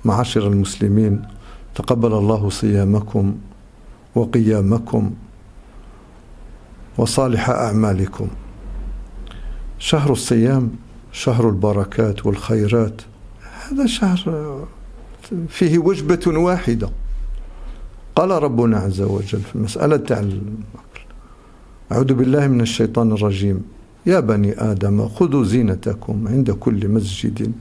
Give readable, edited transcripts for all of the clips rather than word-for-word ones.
معاشر المسلمين، تقبل الله صيامكم وقيامكم وصالح أعمالكم. شهر الصيام شهر البركات والخيرات، هذا شهر فيه وجبة واحدة. قال ربنا عز وجل في المسألة أعوذ بالله من الشيطان الرجيم: يا بني آدم خذوا زينتكم عند كل مسجد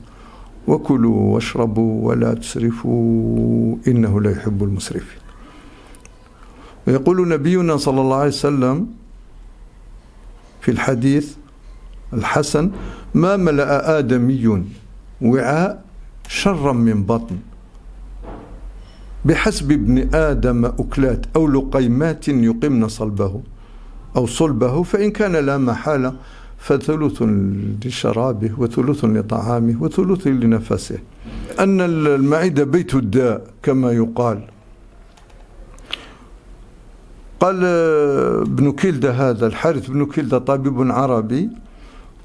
وكلوا واشربوا ولا تسرفوا إنه لا يحب المسرفين. ويقول نبينا صلى الله عليه وسلم في الحديث الحسن: ما ملأ آدمي وعاء شرا من بطن، بحسب ابن آدم أكلات أو لقيمات يقمن صلبه أو صلبه، فإن كان لا محالة فثلث لشرابه وثلث لطعامه وثلث لنفسه. أن المعدة بيت الداء كما يقال. قال ابن كلدة، هذا الحارث بن كلدة طبيب عربي،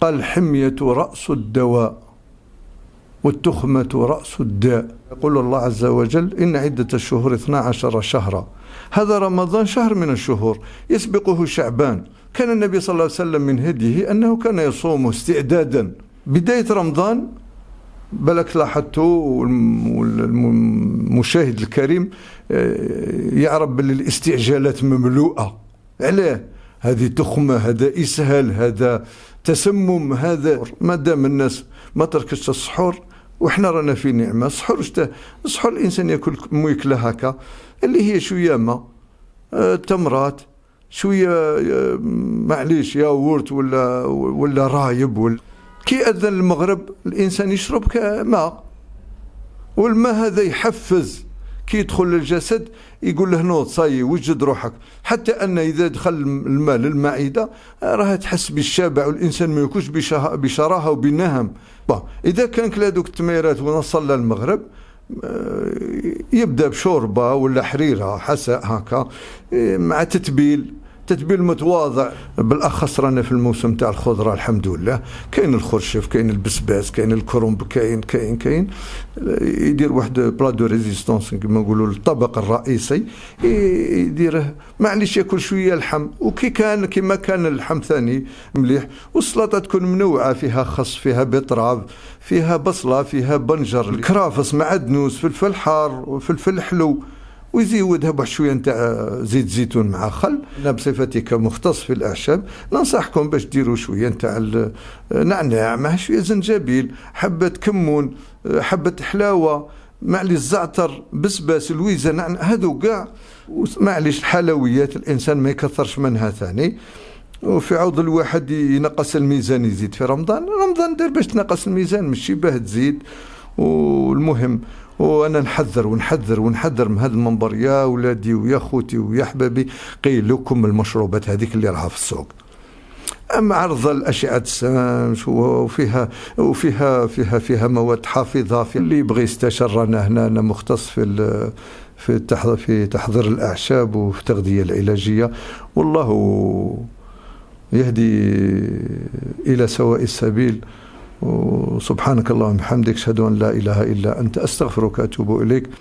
قال: الحمية رأس الدواء والتخمة رأس الداء. يقول الله عز وجل: إن عدة الشهور 12 شهرا، هذا رمضان شهر من الشهور يسبقه شعبان. كان النبي صلى الله عليه وسلم من هديه أنه كان يصوم استعدادا بداية رمضان. بلك لاحظتوا، والمشاهد الكريم يعرف بالاستعجالات مملوءة. عليه؟ هذه تخمة، هذا إسهال، هذا تسمم، هذا ما دام الناس ما تركش السحور، وإحنا رانا في نعمة. السحور الإنسان يأكل ميكلة هكا اللي هي شوية ما تمرات، شوية معليش ياغورت ولا رايب كي أذن المغرب الإنسان يشرب ماء، والماء هذا يحفز كي يدخل للجسد، يقول له نوض صاي وجد روحك، حتى أن إذا دخل الماء للمعدة راها تحس بالشبع، والإنسان ما ياكلش بشراهة وبالنهم. إذا كان كلا دوك التميرات ونصل للمغرب يبدأ بشوربة ولا حريرة حساء هكا مع تتبيل متواضع. بالأخص رانا في الموسم تاع الخضرة الحمد لله، كاين الخرشف، كاين البسباس، كاين الكرنب، كاين يدير واحد بلا دو ريزيستونس كما نقولوا الطبق الرئيسي، يديره معليش ياكل شويه اللحم، كما كان اللحم ثاني مليح، والسلطه تكون منوعه، فيها خس، فيها بطراب، فيها بصله، فيها بنجر، الكرافس، معدنوس، فلفل حار وفلفل حلو، ويزودها بشويه نتاع زيت زيتون مع خل. انا بصفتي كمختص في الاعشاب ننصحكم باش ديروا شويه نتاع نعناع مع شويه زنجبيل، حبه كمون، حبه حلاوه، معليش الزعتر، بسباس، الويزه، نعناع، هذو كاع. معليش الحلويات الانسان ما يكثرش منها ثاني. وفي عوض الواحد ينقص الميزان يزيد في رمضان دير باش تنقص الميزان، ماشي باه تزيد. والمهم وانا نحذر من هذا المنبر يا ولادي ويا خوتي ويا احبابي، قيل لكم المشروبات هذيك اللي راها في السوق، اما عرض الاشعه الشمس وفيها مواد حافظه. في اللي يبغي يستشرنا هنا، انا مختص في تحضير الاعشاب وفي التغذيه العلاجيه، والله يهدي الى سواء السبيل. وسبحانك اللهم وبحمدك، اشهد ان لا اله الا انت، استغفرك واتوب اليك.